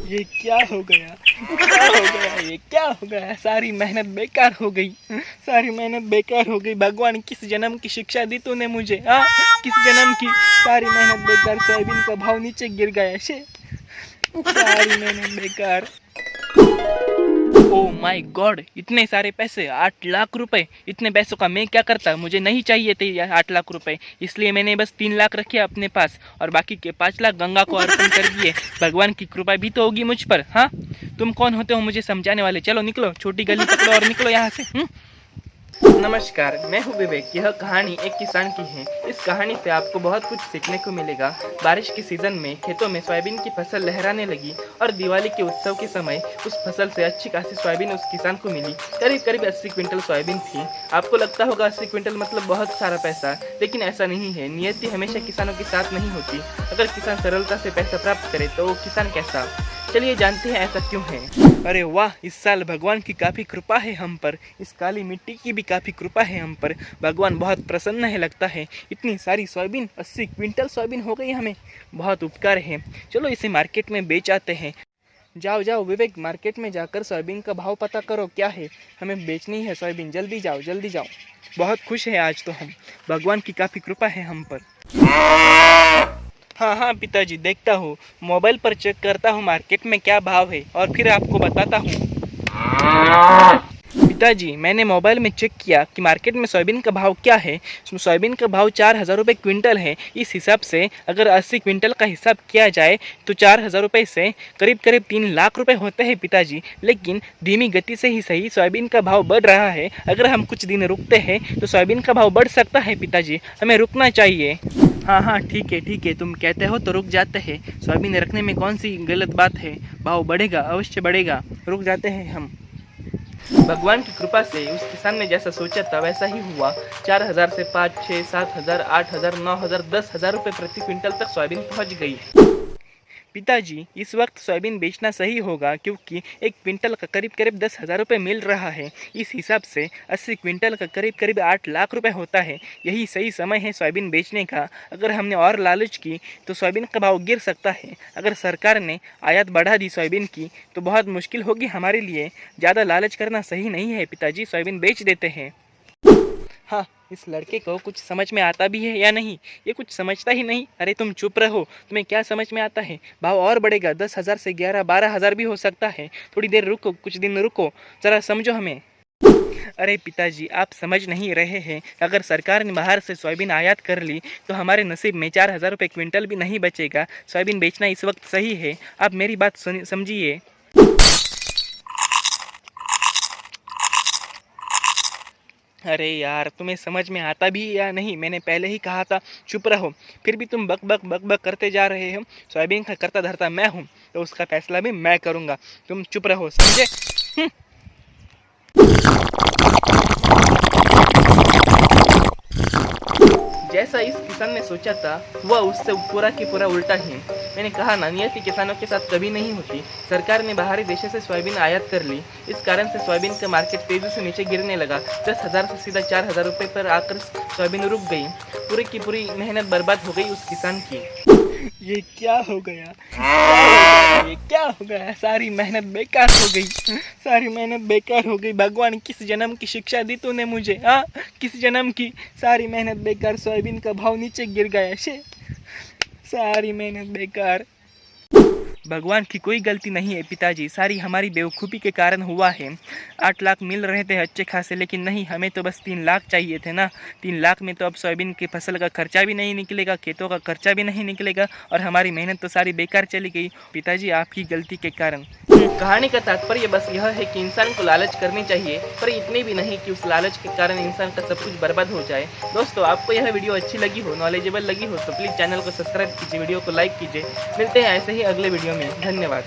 ये क्या हो गया? क्या हो गया? ये क्या हो गया? सारी मेहनत बेकार हो गई। सारी मेहनत बेकार हो गई। भगवान किस जन्म की शिक्षा दी तूने मुझे? हाँ, किस जन्म की? सारी मेहनत बेकार। सोयाबीन का भाव नीचे गिर गया। शे, सारी मेहनत बेकार। ओ माय गॉड, इतने सारे पैसे, 8 लाख रुपए। इतने पैसों का मैं क्या करता? मुझे नहीं चाहिए थे ये 8 लाख रुपए, इसलिए मैंने बस 3 लाख रखे अपने पास और बाकी के 5 लाख गंगा को अर्पण कर दिए। भगवान की कृपा भी तो होगी मुझ पर। हाँ, तुम कौन होते हो मुझे समझाने वाले? चलो निकलो, छोटी गली पकड़ो और निकलो यहाँ से। नमस्कार, मैं हूँ विवेक। यह कहानी एक किसान की है। इस कहानी से आपको बहुत कुछ सीखने को मिलेगा। बारिश के सीजन में खेतों में सोयाबीन की फसल लहराने लगी और दिवाली के उत्सव के समय उस फसल से अच्छी खासी सोयाबीन उस किसान को मिली। करीब करीब 80 क्विंटल सोयाबीन थी। आपको लगता होगा 80 क्विंटल मतलब बहुत सारा पैसा, लेकिन ऐसा नहीं है। नियति हमेशा किसानों के साथ नहीं होती। अगर किसान सरलता से पैसा प्राप्त करे तो वो किसान कैसा? चलिए जानते हैं ऐसा क्यों है। अरे वाह, इस साल भगवान की काफ़ी कृपा है हम पर। इस काली मिट्टी की भी काफ़ी कृपा है हम पर। भगवान बहुत प्रसन्न है लगता है। इतनी सारी सोयाबीन, 80 क्विंटल सोयाबीन हो गई हमें। बहुत उपकार है। चलो इसे मार्केट में बेच आते हैं। जाओ जाओ विवेक, मार्केट में जाकर सोयाबीन का भाव पता करो क्या है। हमें बेचनी है सोयाबीन, जल्दी जाओ जल्दी जाओ। बहुत खुश है आज तो हम। भगवान की काफ़ी कृपा है हम पर। हाँ हाँ पिताजी, देखता हूँ। मोबाइल पर चेक करता हूँ मार्केट में क्या भाव है और फिर आपको बताता हूँ। पिताजी, मैंने मोबाइल में चेक किया कि मार्केट में सोयाबीन का भाव क्या है। सोयाबीन का भाव 4,000 रुपये क्विंटल है। इस हिसाब से अगर 80 क्विंटल का हिसाब किया जाए तो 4,000 रुपये से करीब करीब 3 लाख रुपए होते हैं पिताजी। लेकिन धीमी गति से ही सही सोयाबीन का भाव बढ़ रहा है। अगर हम कुछ दिन रुकते हैं तो सोयाबीन का भाव बढ़ सकता है पिताजी। हमें रुकना चाहिए। हाँ हाँ ठीक है, तुम कहते हो तो रुक जाते हैं। सोयाबीन रखने में कौन सी गलत बात है? भाव बढ़ेगा, अवश्य बढ़ेगा। रुक जाते हैं हम। भगवान की कृपा से उस किसान ने जैसा सोचा था वैसा ही हुआ। 4,000 से 5, 6, 7,000, 8,000, 9,000, 10,000 रुपये प्रति क्विंटल तक सोयाबीन पहुंच गई। पिताजी, इस वक्त सोयाबीन बेचना सही होगा क्योंकि एक क्विंटल का करीब करीब 10,000 रुपये मिल रहा है। इस हिसाब से 80 क्विंटल का करीब करीब 8 लाख रुपए होता है। यही सही समय है सोयाबीन बेचने का। अगर हमने और लालच की तो सोयाबीन का भाव गिर सकता है। अगर सरकार ने आयात बढ़ा दी सोयाबीन की तो बहुत मुश्किल होगी हमारे लिए। ज़्यादा लालच करना सही नहीं है पिताजी, सोयाबीन बेच देते हैं। हाँ, इस लड़के को कुछ समझ में आता भी है या नहीं? ये कुछ समझता ही नहीं। अरे तुम चुप रहो, तुम्हें क्या समझ में आता है? भाव और बढ़ेगा, 10,000 से 11-12,000 भी हो सकता है। थोड़ी देर रुको, कुछ दिन रुको, ज़रा समझो हमें। अरे पिताजी, आप समझ नहीं रहे हैं। अगर सरकार ने बाहर से सोयाबीन आयात कर ली तो हमारे नसीब में 4,000 रुपये क्विंटल भी नहीं बचेगा। सोयाबीन बेचना इस वक्त सही है। आप मेरी बात समझिए। अरे यार, तुम्हें समझ में आता भी या नहीं? मैंने पहले ही कहा था चुप रहो, फिर भी तुम बक बक बक बक करते जा रहे हो। सोयाबीन का करता धरता मैं हूँ तो उसका फैसला भी मैं करूँगा। तुम चुप रहो, समझे? जैसा इस किसान ने सोचा था वह उससे पूरा की पूरा उल्टा ही। मैंने कहा ना, नियति किसानों के साथ कभी नहीं होती। सरकार ने बाहरी देशों से सोयाबीन आयात कर ली। इस कारण से सोयाबीन का मार्केट तेजी से नीचे गिरने लगा। 10,000 से सीधा 4,000 रुपये पर आकर सोयाबीन रुक गई। पूरी की पूरी मेहनत बर्बाद हो गई उस किसान की। ये क्या हो गया? ये क्या हो गया? सारी मेहनत बेकार हो गई। सारी मेहनत बेकार हो गई। भगवान किस जन्म की शिक्षा दी तूने मुझे? हाँ, किस जन्म की? सारी मेहनत बेकार। सोयाबीन का भाव नीचे गिर गया। शे, सारी मेहनत बेकार। भगवान की कोई गलती नहीं है पिताजी, सारी हमारी बेवकूफ़ी के कारण हुआ है। 8 लाख मिल रहे थे अच्छे खासे, लेकिन नहीं, हमें तो बस 3 लाख चाहिए थे ना। 3 लाख में तो अब सोयाबीन की फसल का खर्चा भी नहीं निकलेगा, खेतों का खर्चा भी नहीं निकलेगा और हमारी मेहनत तो सारी बेकार चली गई पिताजी, आपकी गलती के कारण। कहानी का तात्पर्य बस यह है कि इंसान को लालच करनी चाहिए, पर इतनी भी नहीं कि उस लालच के कारण इंसान का सब कुछ बर्बाद हो जाए। दोस्तों, आपको यह वीडियो अच्छी लगी हो, नॉलेजेबल लगी हो तो प्लीज़ चैनल को सब्सक्राइब कीजिए, वीडियो को लाइक कीजिए। मिलते हैं ऐसे ही अगले वीडियो में। धन्यवाद।